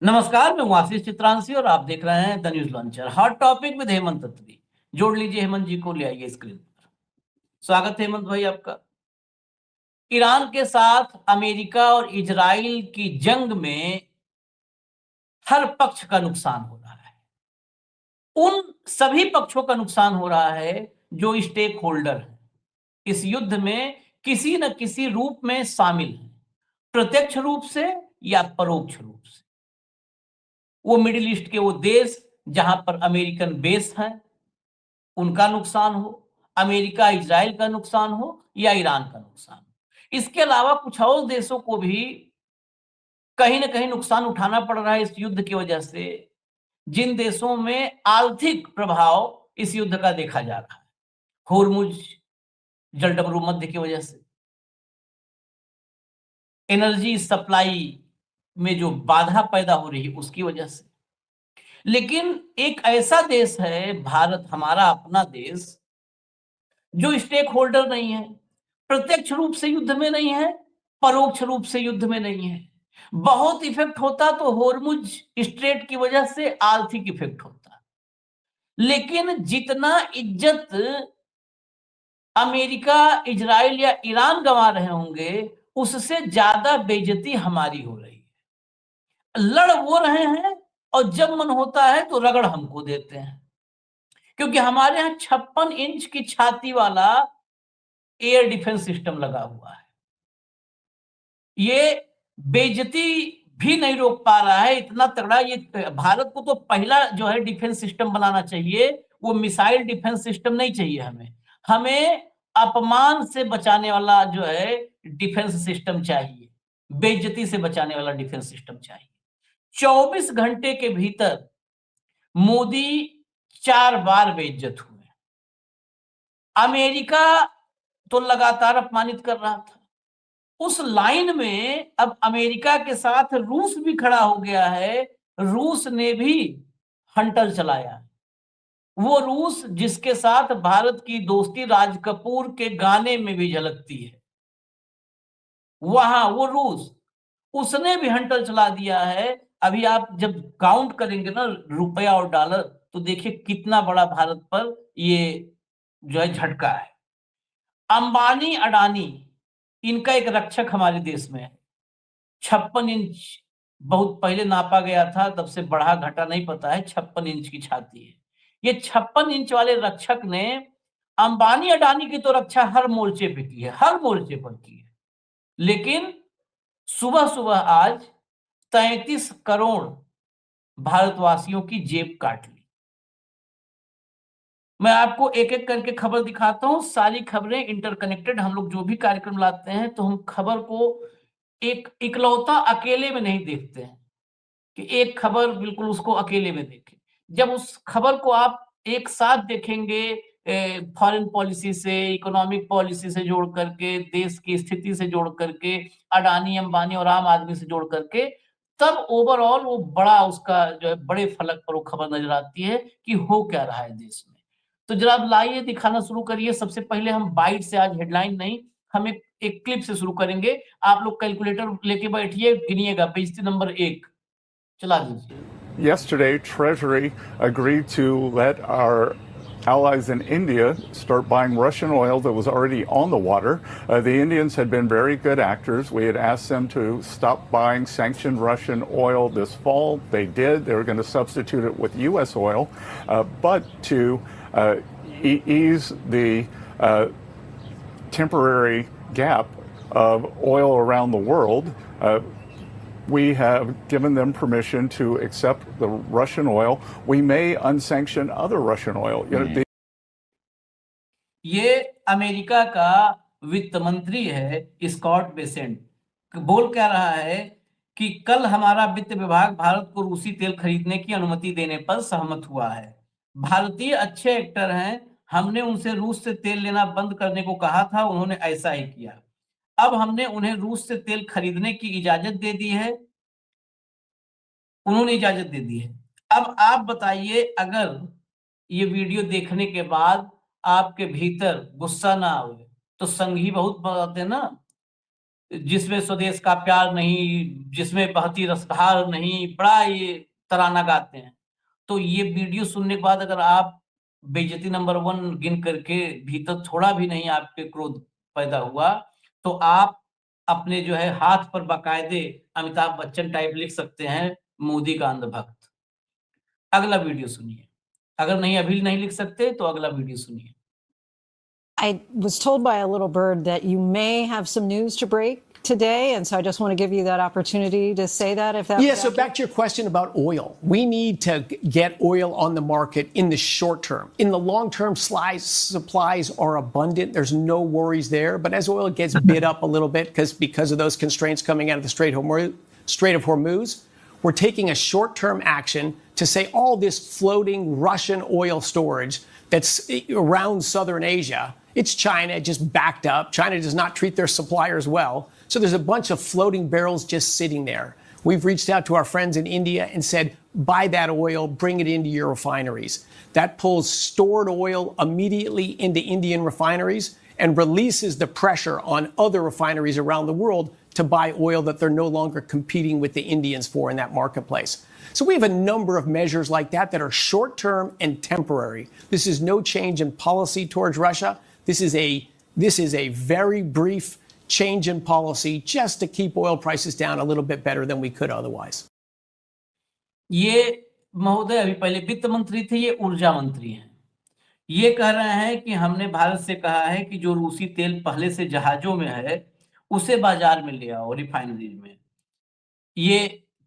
नमस्कार, मैं हूं आशीष चित्रांशी और आप देख रहे हैं the news launcher. Hot topic with Hemant Tatvi. जोड़ लीजिए हेमंत जी को, ले आइए स्क्रीन पर। स्वागत है हेमंत भाई आपका। ईरान के साथ अमेरिका और इजराइल की जंग में हर पक्ष का नुकसान हो रहा है। उन सभी पक्षों का नुकसान हो रहा है जो स्टेक होल्डर हैं, इस युद्ध में किसी न किसी रूप में शामिल हैं, प्रत्यक्ष रूप से या परोक्ष रूप से। वो मिडिल ईस्ट के वो देश जहां पर अमेरिकन बेस हैं, उनका नुकसान हो, अमेरिका इजराइल का नुकसान हो या ईरान का नुकसान हो। इसके अलावा कुछ और देशों को भी कहीं ना कहीं नुकसान उठाना पड़ रहा है इस युद्ध की वजह से। जिन देशों में आर्थिक प्रभाव इस युद्ध का देखा जा रहा है, होर्मुज जलडमरू मध्य की वजह से, एनर्जी सप्लाई में जो बाधा पैदा हो रही है उसकी वजह से। लेकिन एक ऐसा देश है भारत, हमारा अपना देश, जो स्टेक होल्डर नहीं है, प्रत्यक्ष रूप से युद्ध में नहीं है, परोक्ष रूप से युद्ध में नहीं है। बहुत इफेक्ट होता तो होर्मुज स्ट्रेट की वजह से आर्थिक इफेक्ट होता, लेकिन जितना इज्जत अमेरिका, इजराइल या ईरान गंवा रहे होंगे, उससे ज्यादा बेइज्जती हमारी हो रही है। लड़ वो रहे हैं और जब मन होता है तो रगड़ हमको देते हैं, क्योंकि हमारे यहाँ 56 इंच की छाती वाला एयर डिफेंस सिस्टम लगा हुआ है। ये बेइज्जती भी नहीं रोक पा रहा है, इतना तगड़ा। ये भारत को तो पहला जो है डिफेंस सिस्टम बनाना चाहिए, वो मिसाइल डिफेंस सिस्टम नहीं चाहिए हमें। हमें अपमान से बचाने वाला जो है डिफेंस सिस्टम चाहिए, बेइज्जती से बचाने वाला डिफेंस सिस्टम चाहिए। 24 घंटे के भीतर मोदी 4 बार बेइज्जत हुए। अमेरिका तो लगातार अपमानित कर रहा था। उस लाइन में अब अमेरिका के साथ रूस भी खड़ा हो गया है। रूस ने भी हंटर चलाया। वो रूस जिसके साथ भारत की दोस्ती राज कपूर के गाने में भी झलकती है, वहां वो रूस, उसने भी हंटर चला दिया है। अभी आप जब काउंट करेंगे ना रुपया और डॉलर, तो देखिए कितना बड़ा भारत पर ये जो है झटका है। अंबानी अडानी, इनका एक रक्षक हमारे देश में है। 56 इंच बहुत पहले नापा गया था, तब से बढ़ा घटा नहीं पता है, 56 इंच की छाती है। ये 56 इंच वाले रक्षक ने अंबानी अडानी की तो रक्षा हर मोर्चे पे की है, हर मोर्चे पर की है। लेकिन सुबह सुबह आज 33 करोड़ भारतवासियों की जेब काट ली। मैं आपको एक एक करके खबर दिखाता हूं, सारी खबरें इंटरकनेक्टेड। हम लोग जो भी कार्यक्रम लाते हैं तो हम खबर को एक इकलौता अकेले में नहीं देखते हैं कि एक खबर बिल्कुल उसको अकेले में देखें। जब उस खबर को आप एक साथ देखेंगे, फॉरेन पॉलिसी से, इकोनॉमिक पॉलिसी से जोड़ करके, देश की स्थिति से जोड़ करके, अडानी अंबानी और आम आदमी से जोड़ करके, तब ओवरऑल वो बड़ा उसका जो है बड़े फलक पर वो खबर नजर आती है कि हो क्या रहा है देश में। तो जरा आप लाइए, दिखाना शुरू करिए। सबसे पहले हम बाइट से, आज हेडलाइन नहीं, हम एक क्लिप से शुरू करेंगे। आप लोग कैलकुलेटर लेके बैठिए, गिनिएगा। बेइज्जती नंबर 1 चला दीजिए। Yesterday, Treasury agreed to let our allies in India start buying Russian oil that was already on the water. The Indians had been very good actors. We had asked them to stop buying sanctioned Russian oil this fall. They did. They were going to substitute it with U.S. oil. But to ease the temporary gap of oil around the world, we have given them permission to accept the Russian oil. We may unsanction other Russian oil. ये America का वित्त मंत्री है Scott Bessent, बोल क्या रहा है कि कल हमारा वित्त विभाग भारत को रूसी तेल खरीदने की अनुमति देने पर सहमत हुआ है। भारतीय अच्छे एक्टर हैं, हमने उनसे रूस से तेल लेना बंद करने को कहा था, उन्होंने ऐसा ही किया। अब हमने उन्हें रूस से तेल खरीदने की इजाजत दे दी है, उन्होंने इजाजत दे दी है। अब आप बताइए, अगर ये वीडियो देखने के बाद आपके भीतर गुस्सा ना आए तो संघी बहुत बात है ना। जिसमें स्वदेश का प्यार नहीं, जिसमें बहती रसधार नहीं, बड़ा ये तराना गाते हैं। तो ये वीडियो सुनने के बाद अगर आप बेइज्जती नंबर 1 गिन करके भीतर थोड़ा भी नहीं आपके क्रोध पैदा हुआ, तो आप अपने जो है हाथ पर बाकायदे अमिताभ बच्चन टाइप लिख सकते हैं, मोदी का अंधभक्त। अगला वीडियो सुनिए। अगर नहीं अभी नहीं लिख सकते तो अगला वीडियो सुनिए। I was told by a little bird that you may have some news to break today, and so I just want to give you that opportunity to say that if that. Yeah, so back to your question about oil. We need to get oil on the market in the short term. In the long term, supplies are abundant. There's no worries there. But as oil gets bid up a little bit because of those constraints coming out of the Strait of Hormuz, we're taking a short term action to say all this floating Russian oil storage that's around southern Asia, it's China just backed up. China does not treat their suppliers well. So there's a bunch of floating barrels just sitting there. We've reached out to our friends in India and said, buy that oil, bring it into your refineries. That pulls stored oil immediately into Indian refineries and releases the pressure on other refineries around the world to buy oil that they're no longer competing with the Indians for in that marketplace. So we have a number of measures like that that are short-term and temporary. This is no change in policy towards Russia. This is a very brief change in policy just to keep oil prices down a little bit better than we could otherwise. ये महोदय अभी पहले वित्त मंत्री थे, ये ऊर्जा मंत्री हैं। ये कह रहे हैं कि हमने भारत से कहा है कि जो रूसी तेल पहले से जहाजों में है, उसे बाजार में ले आओ रिफाइनरी में। ये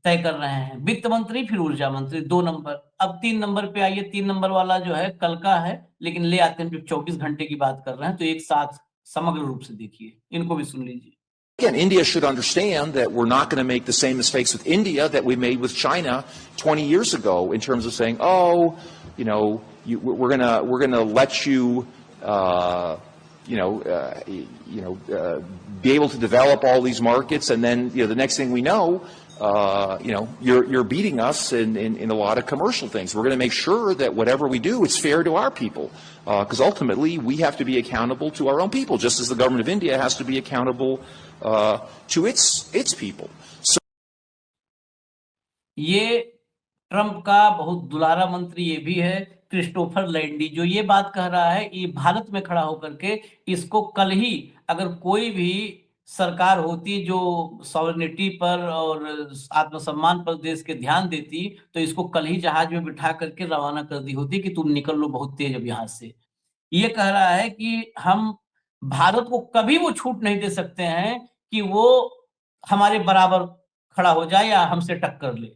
तय कर रहे हैं वित्त मंत्री, फिर ऊर्जा मंत्री, 2 नंबर। अब 3 नंबर पे आइए। 3 नंबर वाला जो है कल का है, लेकिन ले आते हैं जब 24 घंटे की बात कर रहे हैं, तो एक साथ समग्र रूप से देखिए, इनको भी सुन लीजिए। Again, India should understand that we're not going to make the same mistakes with India that we made with China 20 years ago in terms of saying, oh, you know, we're going to let you, be able to develop all these markets, and then the next thing we know, you're beating us in a lot of commercial things. We're going to make sure that whatever we do, it's fair to our people, because ultimately we have to be accountable to our own people, just as the government of India has to be accountable to its people. So, ये Trump का बहुत दुलारा मंत्री ये भी है, Christopher लैंडी, जो ये बात कह रहा है, ये भारत में खड़ा होकर के इसको कल ही अगर कोई भी सरकार होती जो सॉवरेनिटी पर और आत्मसम्मान पर देश के ध्यान देती, तो इसको कल ही जहाज में बिठा करके रवाना कर दी होती कि तुम निकल लो बहुत तेज अब यहाँ से। ये कह रहा है कि हम भारत को कभी वो छूट नहीं दे सकते हैं कि वो हमारे बराबर खड़ा हो जाए या हमसे टक्कर ले।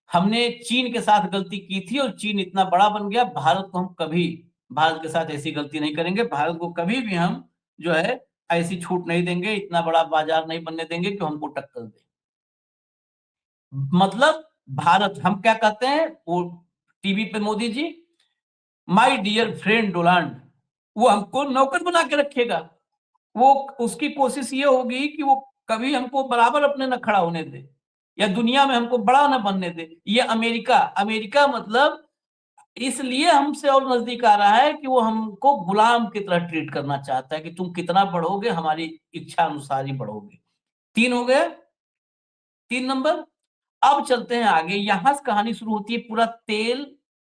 हमने चीन के साथ गलती की थी और चीन इतना बड़ा बन गया, भारत को हम कभी भारत के साथ ऐसी गलती नहीं करेंगे। भारत को कभी भी हम जो है ऐसी छूट नहीं देंगे, इतना बड़ा बाजार नहीं बनने देंगे कि हमको टक्कर दे। मतलब भारत, हम क्या कहते हैं वो टीवी पे Modi ji, my dear friend Donald, वो हमको नौकर बना के रखेगा। वो उसकी कोशिश ये होगी कि वो कभी हमको बराबर अपने न खड़ा होने दे या दुनिया में हमको बड़ा न बनने दे। ये अमेरिका मतलब इसलिए हमसे और नजदीक आ रहा है कि वो हमको गुलाम की तरह ट्रीट करना चाहता है कि तुम कितना बढ़ोगे, हमारी इच्छा अनुसार ही बढ़ोगे। 3 हो गए, 3 नंबर। अब चलते हैं आगे। यहां से कहानी शुरू होती है, पूरा तेल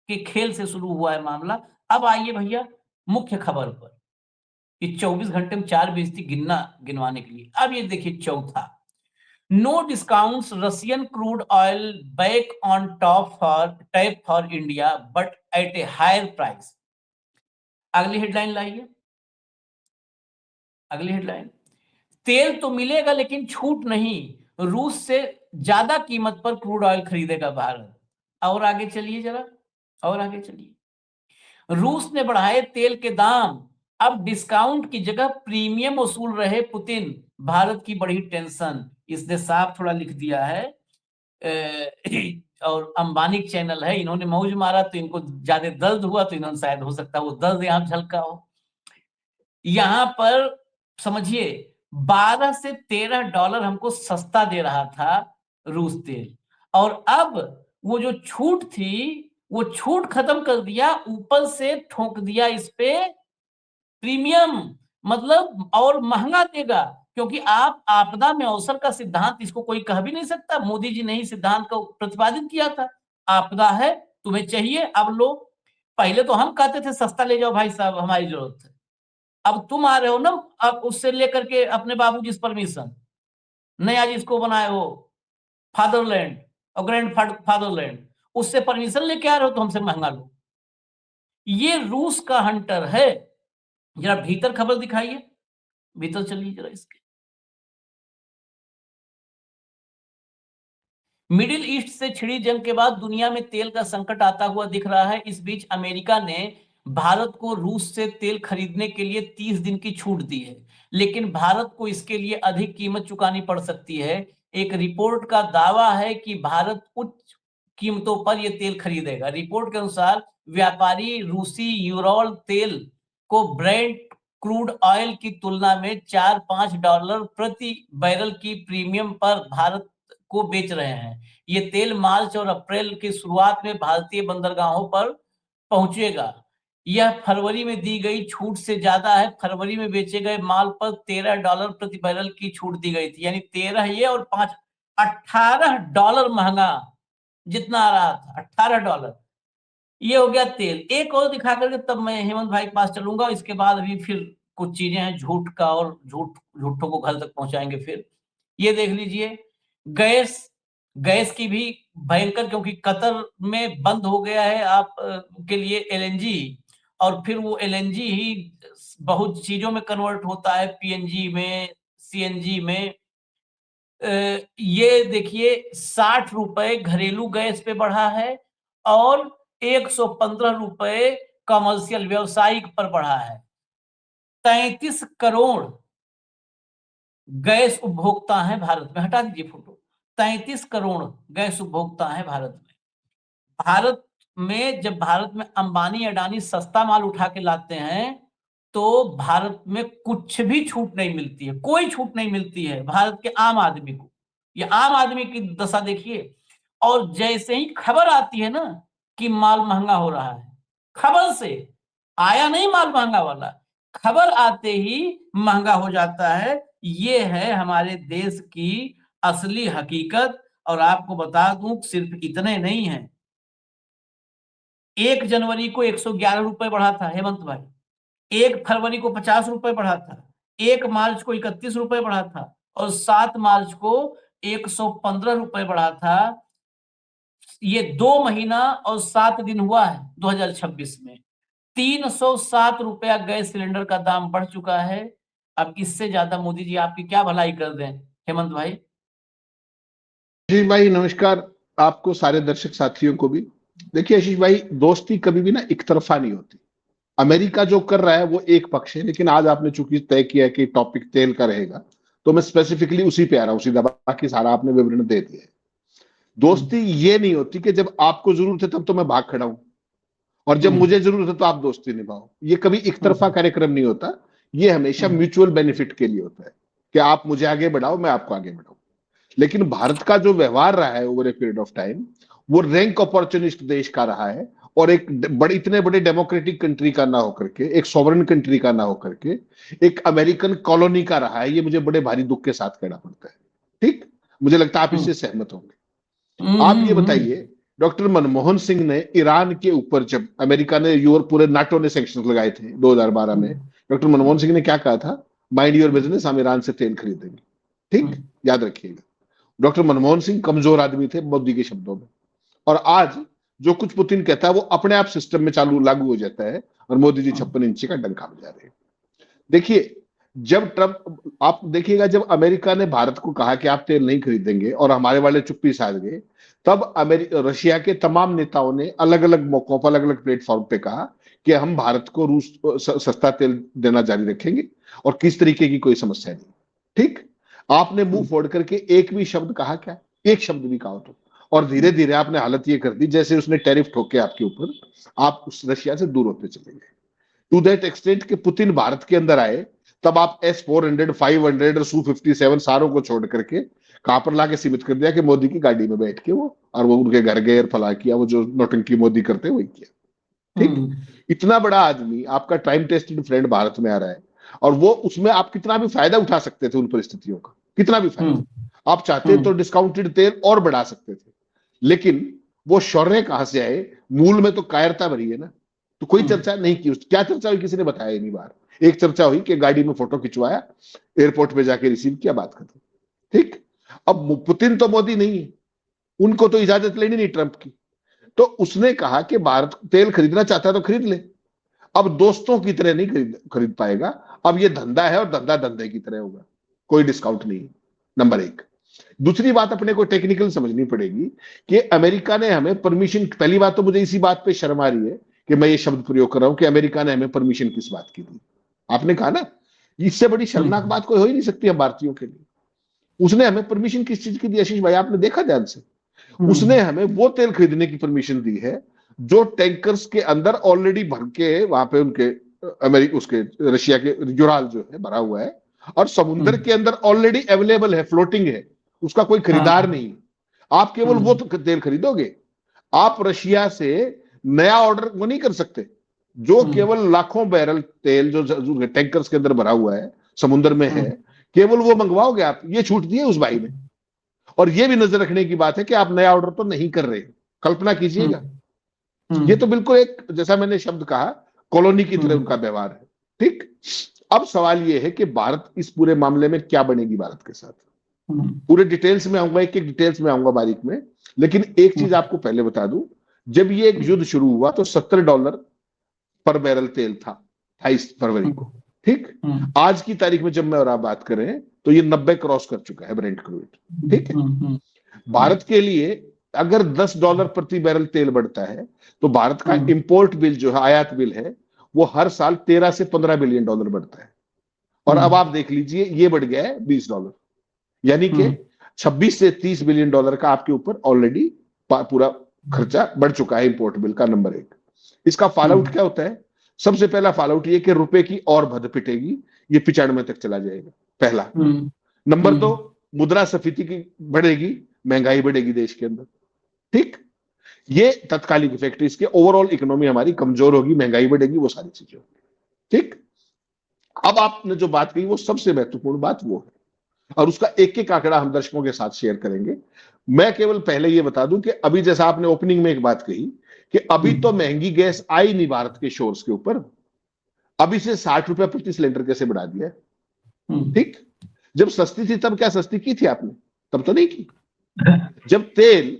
के खेल से शुरू हुआ है मामला। अब आइए भैया मुख्य खबर पर, कि 24 घंटे में 4 बेइज्जती गिनवाने के लिए। अब ये देखिए चौथा, no discounts Russian crude oil back on tap for India but at a higher price. अगली हेडलाइन लाइए, अगली हेडलाइन, तेल तो मिलेगा लेकिन छूट नहीं, रूस से ज्यादा कीमत पर क्रूड ऑयल खरीदेगा भारत। और आगे चलिए जरा, और आगे चलिए। रूस ने बढ़ाए तेल के दाम, अब डिस्काउंट की जगह प्रीमियम वसूल रहे पुतिन, भारत की बड़ी टेंशन। इसने साफ थोड़ा लिख दिया है, और अंबानी चैनल है, इन्होंने मौज मारा तो इनको ज्यादा दर्द हुआ, तो इन्होंने शायद हो सकता है वो दर्द यहां झलका हो। यहां पर समझिए 12 से 13 डॉलर हमको सस्ता दे रहा था रूस तेल, और अब वो जो छूट थी वो छूट खत्म कर दिया, ऊपर से ठोक दिया इस पे प्रीमियम, मतलब और महंगा देगा। क्योंकि आप आपदा में अवसर का सिद्धांत, इसको कोई कह भी नहीं सकता। मोदी जी ने ही सिद्धांत को प्रतिपादित किया था। आपदा है, तुम्हें चाहिए, अब लो। पहले तो हम कहते थे सस्ता ले जाओ भाई साहब, हमारी जरूरत है। अब तुम आ रहे हो ना, अब उससे लेकर के अपने बाबूजी से परमिशन, नया जिसको बनाए हो फादरलैंड और ग्रैंड फादरलैंड, उससे परमिशन लेके आ रहे हो तो हमसे महंगा लो। ये रूस का हंटर है। जरा भीतर खबर दिखाइए, भीतर चलिए जरा इसके। मिडिल ईस्ट से छिड़ी जंग के बाद दुनिया में तेल का संकट आता हुआ दिख रहा है। इस बीच अमेरिका ने भारत को रूस से तेल खरीदने के लिए 30 दिन की छूट दी है, लेकिन भारत को इसके लिए अधिक कीमत चुकानी पड़ सकती है। एक रिपोर्ट का दावा है कि भारत उच्च कीमतों पर यह तेल खरीदेगा। रिपोर्ट के अनुसार व्यापारी रूसी यूरोल तेल को ब्रेंट क्रूड ऑयल की तुलना में $4-5 प्रति बैरल की प्रीमियम पर भारत को बेच रहे हैं। ये तेल मार्च और अप्रैल की शुरुआत में भारतीय बंदरगाहों पर पहुंचेगा। यह फरवरी में दी गई छूट से ज्यादा है। फरवरी में बेचे गए माल पर $13 प्रति बैरल की छूट दी गई थी, यानी 13 ये और 5 $18 महंगा जितना आ रहा था, $18। ये हो गया तेल। एक और दिखा करके तब मैं हेमंत भाई के पास चलूंगा। इसके बाद अभी फिर कुछ चीजें हैं झूठ का, और झूठों को घर तक पहुंचाएंगे। फिर ये देख लीजिए, गैस की भी भयंकर, क्योंकि कतर में बंद हो गया है आप के लिए एलएनजी, और फिर वो एलएनजी ही बहुत चीजों में कन्वर्ट होता है, पीएनजी में, सीएनजी में। ये देखिए 60 रुपए घरेलू गैस पे बढ़ा है और 115 रुपए कमर्शियल व्यावसायिक पर बढ़ा है। 33 करोड़ गैस उपभोक्ता हैं भारत में। हटा दीजिए फोटो। 33 करोड़ गैस उपभोक्ता हैं भारत में। भारत में जब भारत में अंबानी अडानी सस्ता माल उठा के लाते हैं तो भारत में कुछ भी छूट नहीं मिलती है, कोई छूट नहीं मिलती है भारत के आम आदमी को। ये आम आदमी की दशा देखिए। और जैसे ही खबर आती है ना कि माल महंगा हो रहा है, खबर से आया नहीं माल महंगा वाला, खबर आते ही महंगा हो जाता है। ये है हमारे देश की असली हकीकत। और आपको बता दूं सिर्फ इतने नहीं है, 1 जनवरी को 111 रुपए बढ़ा था हेमंत भाई, 1 फरवरी को 50 रुपए बढ़ा था, 1 मार्च को 31 रुपए बढ़ा था, और 7 मार्च को 115 रुपए बढ़ा था। ये 2 महीना और 7 दिन हुआ है 2026 में। 307 रुपया गैस सिलेंडर का दाम बढ़ चुका है। अब इससे ज्यादा मोदी जी आपकी क्या भलाई कर दें हेमंत भाई। आशीष भाई नमस्कार, आपको सारे दर्शक साथियों को भी। देखिए आशीष भाई, दोस्ती कभी भी ना एक तरफा नहीं होती। अमेरिका जो कर रहा है वो एक पक्ष है, लेकिन आज आपने चूंकि तय किया कि टॉपिक तेल का रहेगा तो मैं स्पेसिफिकली उसी पे आ रहा हूँ सीधा, बाकी सारा आपने विवरण दे दिया है। दोस्ती ये नहीं होती कि जब आपको जरूरत है तब तो मैं भाग खड़ा हूं, और जब मुझे जरूरत है तो आप दोस्ती निभाओ। ये कभी एक तरफा कार्यक्रम नहीं होता, ये हमेशा म्यूचुअल बेनिफिट के लिए होता है कि आप मुझे आगे बढ़ाओ, मैं आपको आगे बढ़ाऊं। लेकिन भारत का जो व्यवहार रहा है over a period of time, वो रैंक अपॉर्चुनिस्ट देश का रहा है, और एक बड़े इतने बड़े डेमोक्रेटिक कंट्री का ना होकर के, एक सॉवरन कंट्री का ना होकर के एक अमेरिकन कॉलोनी का रहा है। ये मुझे बड़े भारी दुख के साथ कहना पड़ता है। ठीक, मुझे लगता है आप इससे सहमत होंगे। आप ये बताइए, डॉक्टर मनमोहन सिंह ने ईरान के ऊपर, जब अमेरिका ने यूरोप पूरे नाटो ने सैंक्शंस लगाए थे 2012 में, डॉक्टर मनमोहन सिंह ने क्या कहा था? माइंड योर बिजनेस, हम ईरान से तेल खरीदेंगे। ठीक, याद रखिएगा। डॉक्टर मनमोहन सिंह कमजोर आदमी थे मोदी के शब्दों में, और आज जो कुछ पुतिन कहता है वो अपने आप सिस्टम में चालू लागू हो जाता है, और मोदी जी 56 इंची का डंका बजा रहे हैं। देखिए, जब ट्रंप, आप देखिएगा, जब अमेरिका ने भारत को कहा कि आप तेल नहीं खरीदेंगे और हमारे वाले चुप्पी साध गए, तब रशिया के तमाम नेताओं ने अलग अलग मौकों पर अलग अलग प्लेटफॉर्म पे कहा कि हम भारत को रूस सस्ता तेल देना जारी रखेंगे और किस तरीके की कोई समस्या नहीं। ठीक, आपने मुंह फोड़ करके एक भी शब्द कहा क्या? एक शब्द भी कहा तो, और धीरे धीरे आपने हालत ये कर दी जैसे उसने टैरिफ ठोके आपके ऊपर, आप उस रशिया से दूर होते चले गए। टू दैट एक्सटेंट कि पुतिन भारत के अंदर आए, तब आप S-400, 500 और Su-57 सारों को छोड़ करके कहां पर लाके सीमित कर दिया कि मोदी की गाड़ी में बैठ के वो, और वो उनके घर गए और फला किया, वो जो नौटंकी मोदी करते वही किया। ठीक, इतना बड़ा आदमी आपका टाइम टेस्टेड फ्रेंड भारत में आ रहा है, और वो उसमें आप कितना भी फायदा उठा सकते थे उन परिस्थितियों का, कितना भी फायदा आप चाहते तो डिस्काउंटेड तेल और बढ़ा सकते थे, लेकिन वो शौर्य कहां से आए? मूल में तो कायरता भरी है ना। तो कोई चर्चा नहीं की, क्या चर्चा हुई किसी ने बताया ही नहीं बाहर। एक चर्चा हुई कि गाड़ी में फोटो खिंचवाया, एयरपोर्ट पे जाके रिसीव किया, बात खत्म। ठीक। अब पुतिन तो मोदी नहीं है, उनको तो इजाजत लेनी नहीं ट्रंप की, तो उसने कहा कि भारत तेल खरीदना चाहता है तो खरीद ले। अब दोस्तों की तरह नहीं खरीद पाएगा, अब ये धंधा है और धंधा धंधे की तरह होगा, कोई डिस्काउंट नहीं। नंबर एक। दूसरी बात अपने को टेक्निकल समझनी पड़ेगी कि अमेरिका ने हमें परमिशन, पहली बात तो मुझे इसी बात पे शर्म आ रही है कि मैं ये शब्द प्रयोग कर रहा हूं कि अमेरिका ने हमें परमिशन किस बात की दी। आपने कहा ना, इससे बड़ी शर्मनाक बात कोई हो ही नहीं सकती हम भारतीयों के लिए। उसने हमें परमिशन किस चीज की दी आशीष भाई, आपने देखा ध्यान से? उसने हमें वो तेल खरीदने की परमिशन दी है जो टैंकर्स के अंदर ऑलरेडी भर के वहां पे उनके अमेरिका, उसके रशिया के यूराल जो है भरा हुआ है और समुद्र के अंदर ऑलरेडी अवेलेबल है, फ्लोटिंग है, उसका कोई खरीदार नहीं। आप केवल वो तेल खरीदोगे, आप रशिया से नया ऑर्डर वो नहीं कर सकते। जो केवल लाखों बैरल तेल जो टैंकर्स के अंदर भरा हुआ है, समुद्र में है, केवल वो मंगवाओगे आप। ये छूट दी है उस भाई ने। और ये भी नजर रखने की बात है कि आप नया ऑर्डर तो नहीं कर रहे। कल्पना कीजिएगा, ये तो बिल्कुल एक, जैसा मैंने शब्द कहा, कॉलोनी की तरह उनका व्यवहार है। ठीक। अब सवाल यह है कि भारत इस पूरे मामले में क्या बनेगी भारत के साथ। पूरे डिटेल्स में आऊंगा, एक एक डिटेल्स में आऊंगा बारीक में, लेकिन एक चीज आपको पहले बता दूं, जब ये एक युद्ध शुरू हुआ तो $70 पर बैरल तेल था 28 फरवरी को। ठीक। आज की तारीख में जब मैं और आप बात करें तो ये 90 क्रॉस कर चुका है ब्रेंट क्रूड। ठीक है। भारत के लिए अगर $10 प्रति बैरल तेल बढ़ता है तो भारत का इंपोर्ट बिल जो है, आयात बिल है, वो हर साल 13 से 15 बिलियन डॉलर बढ़ता है। और अब आप देख लीजिए ये बढ़ गया है $20, यानी कि 26 से 30 बिलियन डॉलर का आपके ऊपर ऑलरेडी पूरा खर्चा बढ़ चुका है इंपोर्ट बिल का। नंबर एक। इसका फॉल आउट क्या होता है? सबसे पहला फॉल आउट ये कि रुपए की और भद पिटेगी, ये 95 तक चला जाएगा, पहला। नंबर दो, मुद्रास्फीति की बढ़ेगी, महंगाई बढ़ेगी देश के अंदर। ठीक। ये तत्कालिक इफेक्ट, इसके ओवरऑल इकोनॉमी हमारी कमजोर होगी, महंगाई बढ़ेगी, वो सारी चीजें होगी। ठीक। अब आपने जो बात कही वो सबसे महत्वपूर्ण बात वो है, और उसका एक एक आंकड़ा हम दर्शकों के साथ शेयर करेंगे। मैं केवल पहले ये बता दूं कि अभी जैसा आपने ओपनिंग में एक बात कही कि अभी तो महंगी गैस आई नहीं भारत के शोर्स के ऊपर, अभी से ₹60 प्रति सिलेंडर कैसे बढ़ा दिया है। ठीक। जब सस्ती थी तब क्या सस्ती की थी आपने? तब तो नहीं की। जब तेल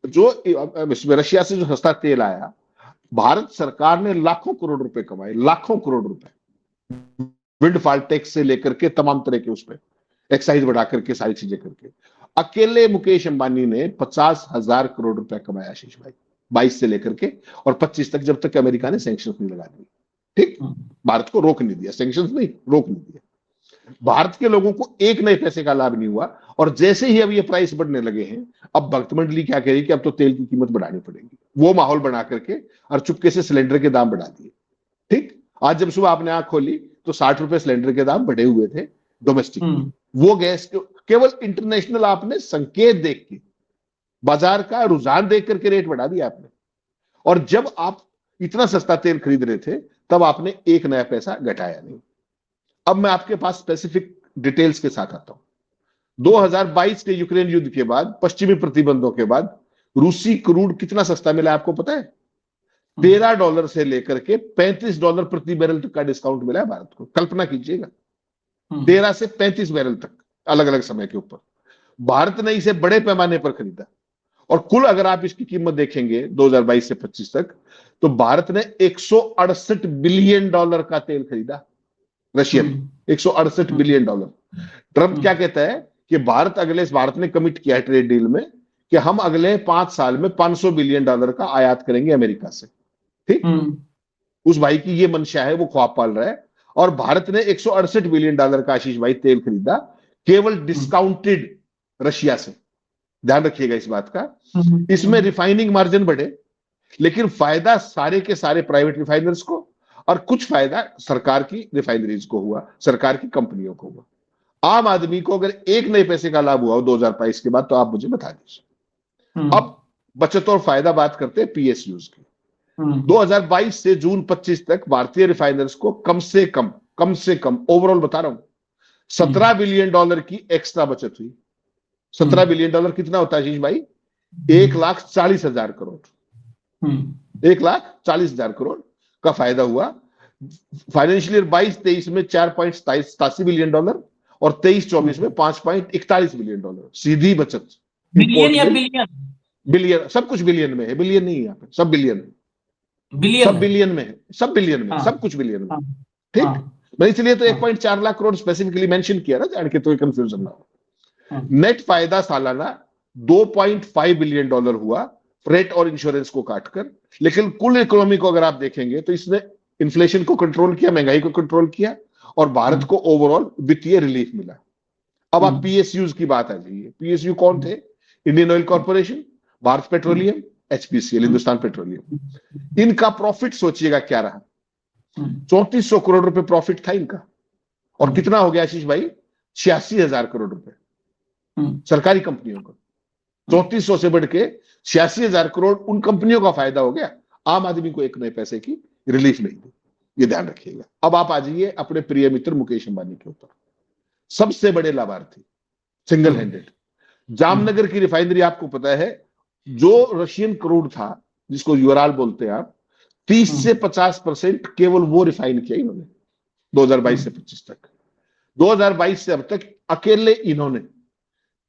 जो रशिया से जो सस्ता तेल आया, भारत सरकार ने लाखों करोड़ रुपए कमाए, लाखों करोड़ रुपए, विंडफॉल टैक्स से लेकर के तमाम तरह के, उसमें एक्साइज बढ़ा करके सारी चीजें करके। अकेले मुकेश अंबानी ने 50,000 करोड़ रुपए कमाया आशीष भाई, 22 से लेकर के और 25 तक, जब तक अमेरिका ने सैंक्शन नहीं लगा दी। ठीक। भारत को रोक नहीं दिया, सैंक्शन नहीं, रोक नहीं दिया। भारत के लोगों को एक नए पैसे का लाभ नहीं हुआ। और जैसे ही अब ये प्राइस बढ़ने लगे हैं, अब भक्त मंडली क्या कह रही कि अब तो तेल की कीमत बढ़ानी पड़ेगी, वो माहौल बना करके और चुपके से सिलेंडर के दाम बढ़ा दिए। ठीक। आज जब सुबह आपने आंख खोली तो ₹60 सिलेंडर के दाम बढ़े हुए थे डोमेस्टिक। वो गैस केवल इंटरनेशनल आपने संकेत देख के, बाजार का रुझान देख करके रेट बढ़ा दिया आपने। और जब आप इतना सस्ता तेल खरीद रहे थे तब आपने एक नया पैसा घटाया नहीं। अब मैं आपके पास स्पेसिफिक डिटेल्स के साथ आता हूं। 2022 के यूक्रेन युद्ध के बाद, पश्चिमी प्रतिबंधों के बाद, रूसी क्रूड कितना सस्ता मिला आपको पता है? $13 से लेकर के $35 प्रति बैरल तक का डिस्काउंट मिला है भारत को। कल्पना कीजिएगा, 13 से 35 बैरल तक, अलग अलग समय के ऊपर। भारत ने इसे बड़े पैमाने पर खरीदा। और कुल अगर आप इसकी कीमत देखेंगे 2022 से 25 तक, तो भारत ने $168 बिलियन का तेल खरीदा रशिया में, $168 बिलियन। ट्रंप क्या कहता है कि भारत ने कमिट किया है ट्रेड डील में कि हम अगले 5 साल में $500 बिलियन का आयात करेंगे अमेरिका से। ठीक। उस भाई की ये मंशा है, वो ख्वाब पाल रहा है। और भारत ने $168 बिलियन का आशीष भाई तेल खरीदा, केवल डिस्काउंटेड रशिया से। ध्यान रखिएगा इस बात का। इसमें रिफाइनिंग मार्जिन बढ़े, लेकिन फायदा सारे के सारे प्राइवेट रिफाइनर्स को और कुछ फायदा सरकार की रिफाइनरीज को हुआ, सरकार की कंपनियों को हुआ। आम आदमी को अगर एक नए पैसे का लाभ हुआ 2022 के बाद तो आप मुझे बता दीजिए। अब बचत और फायदा बात करते हैं पीएसयूज की। 2022 से जून 25 तक भारतीय रिफाइनर्स को कम से कम कम से कम ओवरऑल बता रहा हूं, $17 बिलियन की एक्स्ट्रा बचत हुई। $17 बिलियन कितना होता है आशीष भाई? 1,40,000 करोड़। 1,40,000 करोड़ का फायदा हुआ। फाइनेंशियल ईयर 22-23 में $4.87 बिलियन और 23-24 में $5.41 बिलियन सीधी बचत। बिलियन या बिलियन? बिलियन, सब कुछ बिलियन में है, बिलियन नहीं है यहाँ पे, सब बिलियन है। बिलियन सब है। बिलियन में है, सब बिलियन में है, हाँ। सब कुछ बिलियन में। हाँ। ठीक, हाँ। मैं इसलिए तो 1.4 लाख करोड़ स्पेसिफिकली मेंशन किया ना, जान के तो कंफ्यूजन ना हो। हाँ। नेट फायदा सालाना $2.5 बिलियन हुआ फ्रेट और इंश्योरेंस को काटकर। लेकिन कुल इकोनॉमी को अगर आप देखेंगे तो इसने इन्फ्लेशन को कंट्रोल किया, महंगाई को कंट्रोल किया और भारत को ओवरऑल वित्तीय रिलीफ मिला। अब आप पीएसयूज की बात आ जाइए। पीएसयू कौन थे? Indian oil corporation, Bharat petroleum, HPCL Hindustan petroleum. इनका प्रॉफिट सोचिएगा क्या रहा? 3400 करोड़ रुपए प्रॉफिट था इनका। और कितना हो गया आशीष भाई? 86,000 करोड़ रुपए सरकारी कंपनियों को। 3400 से बढ़ के 86,000 करोड़ उन कंपनियों का फायदा हो गया, आम आदमी को एक नए पैसे की रिलीफ नहीं दी। ये ध्यान रखिएगा। अब आप आ जाइए अपने प्रिय मित्र मुकेश अंबानी के ऊपर, सबसे बड़े लाभार्थी सिंगल हैंडेड। जामनगर की रिफाइनरी आपको पता है, जो रशियन क्रूड था जिसको यूराल बोलते हैं आप, 30 से 50% केवल वो रिफाइन किया इन्होंने 2022 से 25 तक। 2022 से अब तक अकेले इन्होंने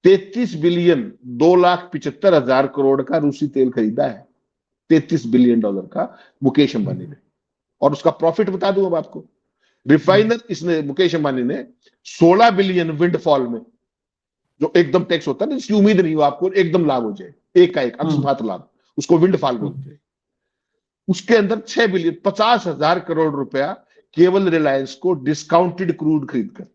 33 बिलियन 2,75,000 करोड़ का रूसी तेल खरीदा है। $33 बिलियन का मुकेश अंबानी ने। और उसका प्रॉफिट बता दूं अब आपको, रिफाइनर इसने मुकेश अंबानी ने 16 बिलियन विंडफॉल में, जो एकदम टैक्स होता है ना, जिसकी उम्मीद नहीं हो आपको, एकदम लाभ हो जाए, एक का एक अकस्मात लाभ, उसको विंडफॉल बोलते हैं। उसके अंदर 6 बिलियन 50,000 करोड़ रुपया केवल रिलायंस को डिस्काउंटेड क्रूड खरीदकर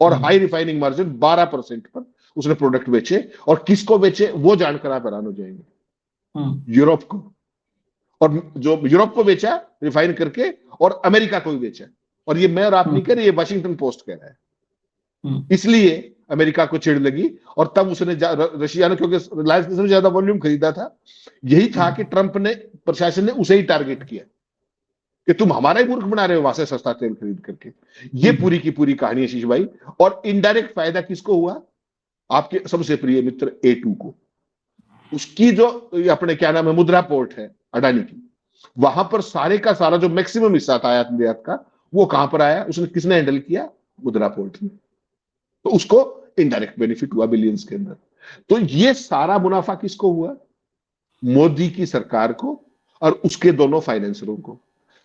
और हाई रिफाइनिंग मार्जिन 12% पर उसने प्रोडक्ट बेचे। और किसको बेचे वो जानकर आप हैरान हो जाएंगे, यूरोप को। और जो यूरोप को बेचा रिफाइन करके, और अमेरिका को भी बेचा। और ये मैं और आप नहीं कह रहे, ये वाशिंगटन पोस्ट कह रहा है। इसलिए अमेरिका को चिढ़ लगी और तब उसने रशिया ने, क्योंकि रिलायंस ने सबसे ज्यादा वॉल्यूम खरीदा था, यही था कि ट्रंप ने, प्रशासन ने उसे ही टारगेट किया कि तुम हमारा ही मूर्ख बना रहे हो वहां से सस्ता तेल खरीद करके। ये पूरी की पूरी कहानी है शीश भाई। और इनडायरेक्ट फायदा किसको हुआ? आपके सबसे प्रिय मित्र A2 को। उसकी जो अपने क्या नाम है, मुद्रा पोर्ट है अडानी की, वहां पर सारे का सारा जो मैक्सिमम हिस्सा था आयात निर्यात का, वो कहां पर आया? उसने किसने हैंडल किया? मुद्रा पोर्ट ने। तो उसको इनडायरेक्ट बेनिफिट हुआ बिलियंस के अंदर। तो ये सारा मुनाफा किसको हुआ? मोदी की सरकार को और उसके दोनों फाइनेंसरों को।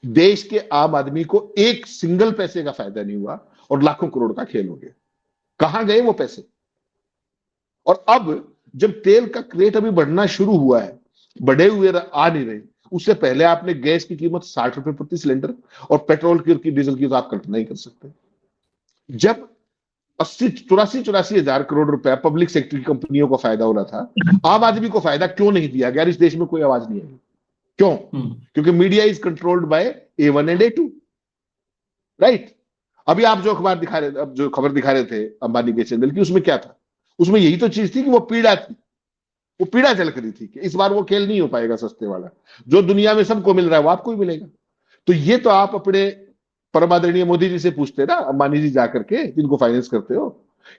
देश के आम आदमी को एक सिंगल पैसे का फायदा नहीं हुआ और लाखों करोड़ का खेल हो गया। कहां गए वो पैसे? और अब जब तेल का रेट अभी बढ़ना शुरू हुआ है, बढ़े हुए आ नहीं रहे, उससे पहले आपने गैस की कीमत 60 रुपए प्रति सिलेंडर और पेट्रोल की डीजल की तो आप कल्पना ही कर सकते हैं। जब 84 हजार करोड़ रुपया पब्लिक सेक्टर की कंपनियों को फायदा हो रहा था, आम आदमी को फायदा क्यों नहीं दिया गया? इस देश में कोई आवाज नहीं आई। क्यों? क्योंकि media is controlled by A1 and A2, right? अभी आप जो अखबार दिखा रहे, अब जो खबर दिखा रहे थे अंबानी के चैनल की, उसमें क्या था? उसमें यही तो चीज थी कि वो पीड़ा थी, वो पीड़ा झलक रही थी कि इस बार वो खेल नहीं हो पाएगा सस्ते वाला, जो दुनिया में सबको मिल रहा है वो आपको ही मिलेगा। तो ये तो आप अपने परमादरणीय मोदी जी से पूछते ना, अंबानी जी जाकर के, जिनको फाइनेंस करते हो,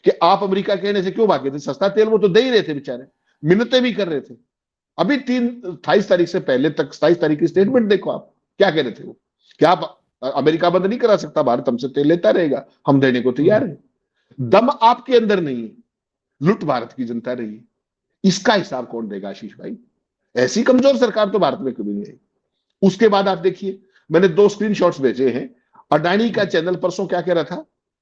कि आप अमेरिका कहने से क्यों भागे थे? सस्ता तेल वो तो दे ही रहे थे बेचारे, मिन्नतें भी कर रहे थे। अभी 28 तारीख से पहले तक 27 तारीख की स्टेटमेंट देखो आप, क्या कह रहे थे वो? क्या आप, अमेरिका बंद नहीं करा सकता, भारत हमसे तेल लेता रहेगा, हम देने को तैयार है। दम आपके अंदर नहीं है, लुट भारत की जनता रही है। इसका हिसाब कौन देगा आशीष भाई? ऐसी कमजोर सरकार तो भारत में कभी नहीं आई। उसके बाद आप देखिए, मैंने 2 स्क्रीनशॉट्स भेजे हैं। अडानी का चैनल परसों क्या कह रहा था?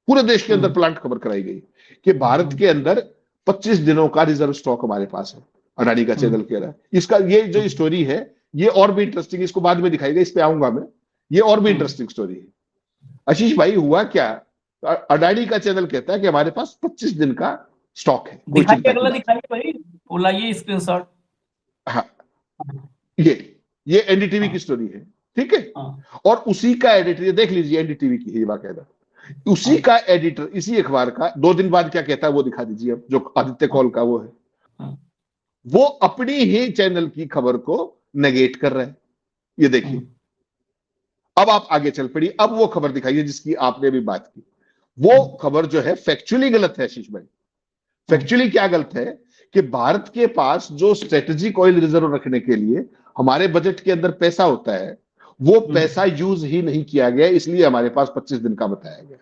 पूरे देश के अंदर प्लांट खबर कराई गई कि भारत के अंदर 25 दिनों का रिजर्व स्टॉक हमारे पास है। अडानी का चैनल कह रहा है। इसका ये जो स्टोरी है, ये और भी इंटरेस्टिंग, इसको बाद में दिखाएगा, इस पे आऊंगा मैं। ये और भी इंटरेस्टिंग स्टोरी है। आशीष भाई, हुआ क्या? अडानी का चैनल कहता है कि हमारे पास 25 दिन का स्टॉक है। दिखाइए, अगला दिखाइए भाई, बुलाइए स्क्रीनशॉट। हाँ, ये एनडीटीवी की स्टोरी है, ठीक है। और उसी का एडिटर, देख लीजिए, एनडीटीवी की है बाकायदा, उसी का एडिटर इसी अखबार का 2 दिन बाद क्या कहता है वो दिखा दीजिए। अब जो आदित्य कौल का वो है, वो अपनी ही चैनल की खबर को नेगेट कर रहा है। ये देखिए, अब आप आगे चल पड़ी, अब वो खबर दिखाइए जिसकी आपने अभी बात की। वो खबर जो है फैक्चुअली गलत है आशीष भाई। फैक्चुअली क्या गलत है कि भारत के पास जो स्ट्रेटेजिक ऑयल रिजर्व रखने के लिए हमारे बजट के अंदर पैसा होता है, वो पैसा यूज ही नहीं किया गया, इसलिए हमारे पास 25 दिन का बताया गया।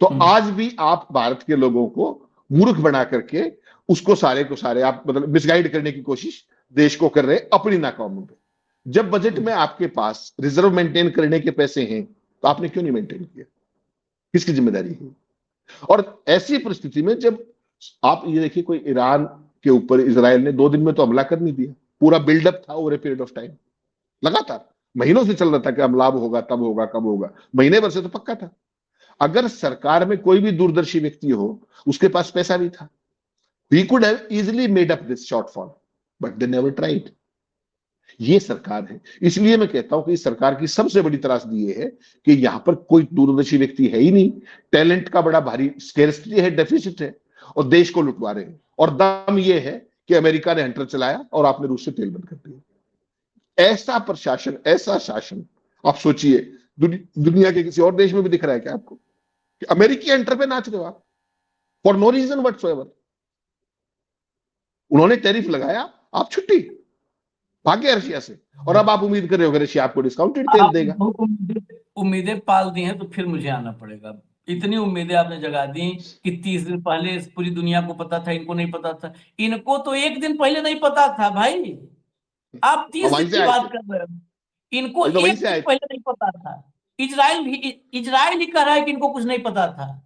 तो आज भी आप भारत के लोगों को मूर्ख बना करके उसको सारे को सारे आप मतलब मिसगाइड करने की कोशिश देश को कर रहे हैं अपनी नाकामों पे। जब बजट में आपके पास रिजर्व मेंटेन करने के पैसे हैं तो आपने क्यों नहीं मेंटेन किया? किसकी जिम्मेदारी है? और ऐसी परिस्थिति में जब आप ये देखिए, कोई ईरान के ऊपर इसराइल ने 2 दिन में तो हमला कर नहीं दिया, पूरा बिल्डअप था over a period of time, लगातार महीनों से चल रहा था कि हमला होगा, तब होगा, कब होगा, महीने भर से तो पक्का था। अगर सरकार में कोई भी दूरदर्शी व्यक्ति हो, उसके पास पैसा भी था, he could have easily made up this shortfall, but they never tried। ये सरकार है। इसलिए मैं कहता हूं कि इस सरकार की सबसे बड़ी त्रासदी ये है कि यहां पर कोई दूरदर्शी व्यक्ति है ही नहीं, टैलेंट का बड़ा भारी स्केर्सिटी है, डेफिसिट है, और देश को लुटवा रहे हैं। और दम ये है कि अमेरिका ने हंटर चलाया और आपने रूस से तेल बंद कर दिया। ऐसा प्रशासन, ऐसा शासन आप सोचिए दुनिया के किसी और देश में भी दिख रहा है क्या आपको कि अमेरिकी हंटर पे नाच रहे हो आप फॉर नो रीजन व्हाटसोएवर? उन्होंने टैरिफ लगाया, आप छुट्टी, भाग्य रशिया से, और अब आप उम्मीद कर रहे हो कि रशिया आपको डिस्काउंटेड तेल आप देगा। बहुत उम्मीदें पाल दी हैं, तो फिर मुझे आना पड़ेगा। इतनी उम्मीदें आपने जगा दी कि 30 दिन पहले इस पूरी दुनिया को पता था, इनको नहीं पता था। इनको तो 1 दिन पहले नहीं पता था भाई। आप 30 वहीं दिन से की आए बात थे, कर रहे हो, इनको तो वहीं 1 से दिन आए थे। पहले नहीं पता था। इजराइल ही कह रहा है कि इनको कुछ नहीं पता था।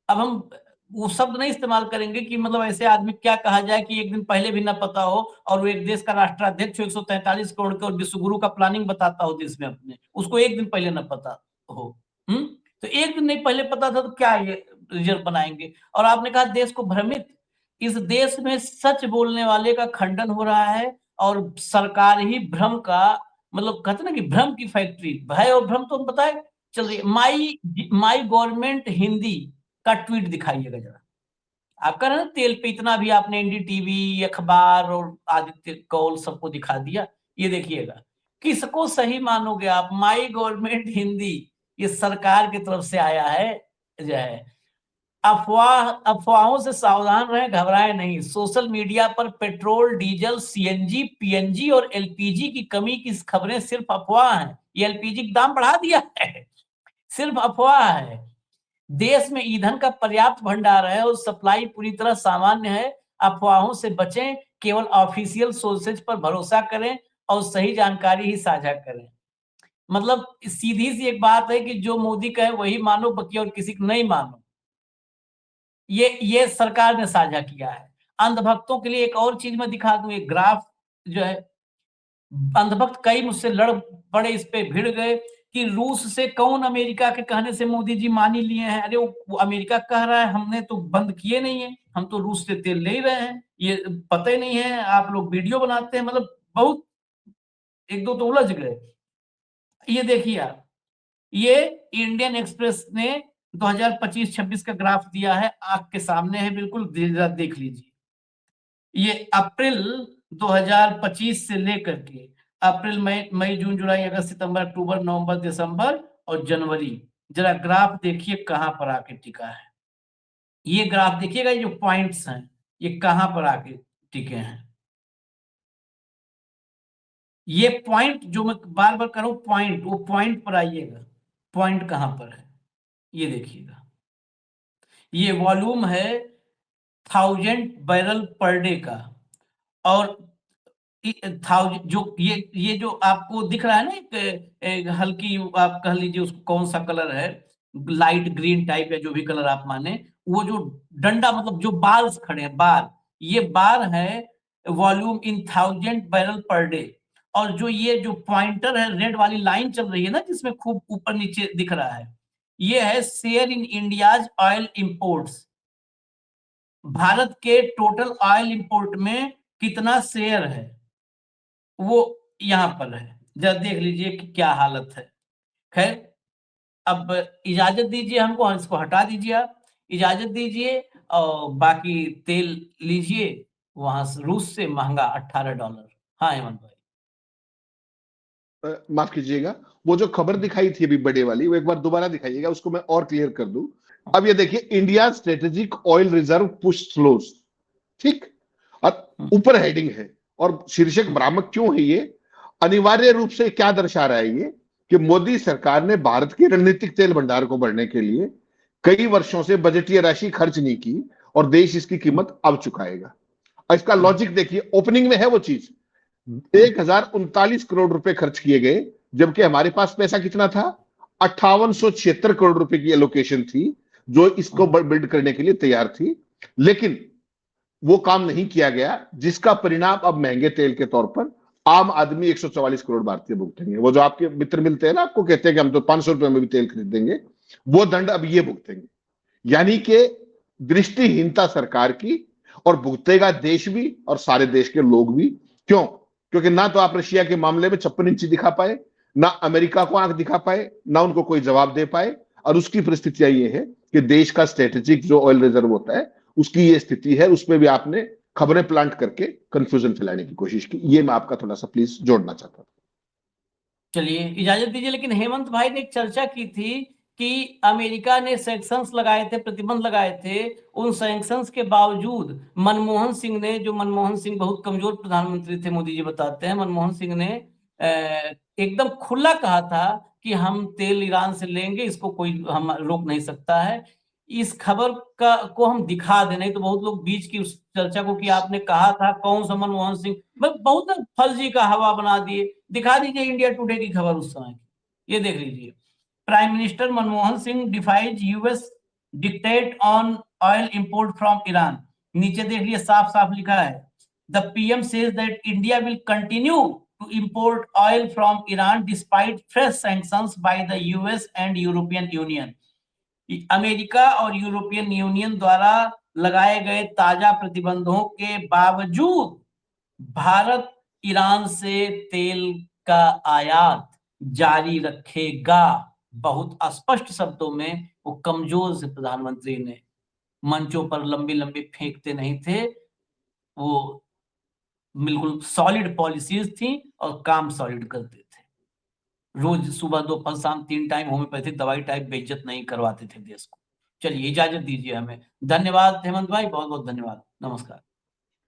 अब हम वो शब्द नहीं इस्तेमाल करेंगे कि मतलब ऐसे आदमी क्या कहा जाए कि 1 दिन पहले भी ना पता हो, और वो एक देश का राष्ट्राध्यक्ष 143 करोड़ के और विश्वगुरु का प्लानिंग बताता हो देश में अपने, उसको 1 दिन पहले ना पता हो। तो 1 दिन नहीं पहले पता था तो क्या ये रिजर्व बनाएंगे? और आपने कहा देश को भ्रमित, इस देश में सच बोलने वाले का खंडन हो रहा है, और सरकार ही भ्रम का मतलब कहते ना कि भ्रम की फैक्ट्री, भय और भ्रम तो हम बताए चल रही है। माई गवर्नमेंट हिंदी का ट्वीट दिखाइएगा जरा। आपका ना तेल पे इतना भी आपने एनडीटीवी, अखबार और आदित्य कौल सबको दिखा दिया। ये देखिएगा, किसको सही मानोगे आप? माई गवर्नमेंट हिंदी, ये सरकार की तरफ से आया है जो है। अफवाहों से सावधान रहें, घबराएं नहीं। सोशल मीडिया पर पेट्रोल, डीजल, सीएनजी, पीएनजी और एलपीजी की कमी की खबरें सिर्फ अफवाह हैं। ये एलपीजी का दाम बढ़ा दिया है, सिर्फ अफवाह है। देश में ईंधन का पर्याप्त भंडार है और सप्लाई पूरी तरह सामान्य है। अफवाहों से बचें, केवल ऑफिशियल सोर्सेज पर भरोसा करें और सही जानकारी ही साझा करें। मतलब सीधी सी एक बात है कि जो मोदी कहे वही मानो, बाकी और किसी को नहीं मानो। ये सरकार ने साझा किया है। अंधभक्तों के लिए एक और चीज मैं दिखा दूं, एक ग्राफ जो है। अंधभक्त कई मुझसे लड़ पड़े, इस पे भिड़ गए कि रूस से कौन अमेरिका के कहने से मोदी जी मान ही लिए हैं। अरे वो अमेरिका कह रहा है, हमने तो बंद किए नहीं है, हम तो रूस से तेल ले ही रहे हैं, ये पता ही नहीं है। आप लोग वीडियो बनाते हैं, मतलब बहुत एक दो तो उलझ गए। ये देखिए आप, ये इंडियन एक्सप्रेस ने 2025-26 का ग्राफ दिया है, आंख के सामने है बिल्कुल, देख लीजिए। ये अप्रैल 2025 से लेकर के अप्रैल, मई, जून, जुलाई, अगस्त, सितंबर, अक्टूबर, नवंबर, दिसंबर और जनवरी, जरा ग्राफ देखिए कहां पर आके टिका है। ये ग्राफ देखिएगा, ये जो पॉइंट्स हैं ये कहां पर आके टिके हैं। ये पॉइंट जो मैं बार बार कर रहा हूं, पॉइंट, वो पॉइंट पर आइएगा, पॉइंट कहां पर है ये देखिएगा। ये वॉल्यूम है 1000 बैरल पर डे का, और जो ये जो आपको दिख रहा है ना, एक हल्की, आप कह लीजिए उसको कौन सा कलर है, लाइट ग्रीन टाइप या जो भी कलर आप माने, वो जो डंडा मतलब जो बार्स खड़े हैं, बार, ये बार है वॉल्यूम इन 1000 बैरल पर डे। और जो ये जो पॉइंटर है, रेड वाली लाइन चल रही है ना जिसमें खूब ऊपर नीचे दिख रहा है, ये है share in India's oil imports. Bharat के टोटल ऑयल इंपोर्ट में कितना शेयर है वो यहां पर है, जरा देख लीजिए कि क्या हालत है। खैर, अब इजाजत दीजिए हमको, इसको हटा दीजिए आप, इजाजत दीजिए, और बाकी तेल लीजिए वहां से रूस से महंगा $18। हाँ हेमंत भाई। माफ कीजिएगा, वो जो खबर दिखाई थी अभी बड़े वाली, वो एक बार दोबारा दिखाइएगा, उसको मैं और क्लियर कर दूं। अब ये देखिए, India strategic oil reserve push slows, ठीक, और ऊपर हेडिंग है और शीर्षक भ्रामक क्यों है ये? अनिवार्य रूप से क्या दर्शा रहा है ये कि मोदी सरकार ने भारत के रणनीतिक तेल भंडार को बढ़ने के लिए कई वर्षों से बजटीय राशि खर्च नहीं की और देश इसकी कीमत अब चुकाएगा। और इसका लॉजिक देखिए, ओपनिंग में है वो चीज, 1039 करोड़ रुपए खर्च किए गए, जबकि हमारे पास पैसा कितना था? 5876 करोड़ रुपए की एलोकेशन थी जो इसको बिल्ड करने के लिए तैयार थी, लेकिन वो काम नहीं किया गया, जिसका परिणाम अब महंगे तेल के तौर पर आम आदमी 144 करोड़ भारतीय भुगतेंगे। वो जो आपके मित्र मिलते हैं ना, आपको कहते हैं कि हम तो 500 रुपए में भी तेल खरीदेंगे, वो दंड अब ये भुगतेंगे। यानी कि दृष्टिहीनता सरकार की, और भुगतेगा देश भी और सारे देश के लोग भी। क्यों? क्योंकि ना तो आप रशिया के मामले में 56 इंची दिखा पाए, ना अमेरिका को आंख दिखा पाए, ना उनको कोई जवाब दे पाए, और उसकी परिस्थितियां ये है कि देश का स्ट्रेटेजिक जो ऑयल रिजर्व होता है उसकी ये स्थिति है। उसमें भी आपने खबरें प्लांट करके कंफ्यूजन फैलाने की कोशिश की। ये मैं आपका थोड़ा सा प्लीज जोड़ना चाहता था। चलिए इजाजत दीजिए, लेकिन हेमंत भाई ने एक चर्चा की थी कि अमेरिका ने सैंक्शंस लगाए थे, प्रतिबंध लगाए थे, उन सैंक्शंस के बावजूद मनमोहन सिंह ने, जो मनमोहन सिंह बहुत कमजोर प्रधानमंत्री थे, मोदी जी बताते हैं, मनमोहन सिंह ने एकदम खुला कहा था कि हम तेल ईरान से लेंगे, इसको कोई हम रोक नहीं सकता है। इस खबर का को हम दिखा दें, नहीं तो बहुत लोग बीच की उस चर्चा को कि आपने कहा था, कौन सा मनमोहन सिंह, बहुत फर्जी का हवा बना दिए। दिखा दीजिए इंडिया टुडे की खबर उस समय की, ये देख लीजिए। Prime minister Manmohan Singh defies US dictate on oil import from Iran. नीचे देख लीजिए, साफ साफ लिखा है, the PM says that India will continue to import oil from Iran despite fresh sanctions by the US and European Union. America और European Union द्वारा लगाए गए ताजा प्रतिबंधों के बावजूद भारत ईरान से तेल का आयात जारी रखेगा। बहुत स्पष्ट शब्दों में वो कमजोर से प्रधानमंत्री ने मंचों पर लंबी लंबी फेंकते नहीं थे, वो बिल्कुल सॉलिड पॉलिसीज थी और काम सॉलिड करते थे। रोज सुबह दोपहर शाम 3 टाइम होम्योपैथिक दवाई टाइप बेइज्जत नहीं करवाते थे देश को। चलिए इजाजत दीजिए हमें। धन्यवाद हेमंत भाई, बहुत बहुत धन्यवाद, नमस्कार।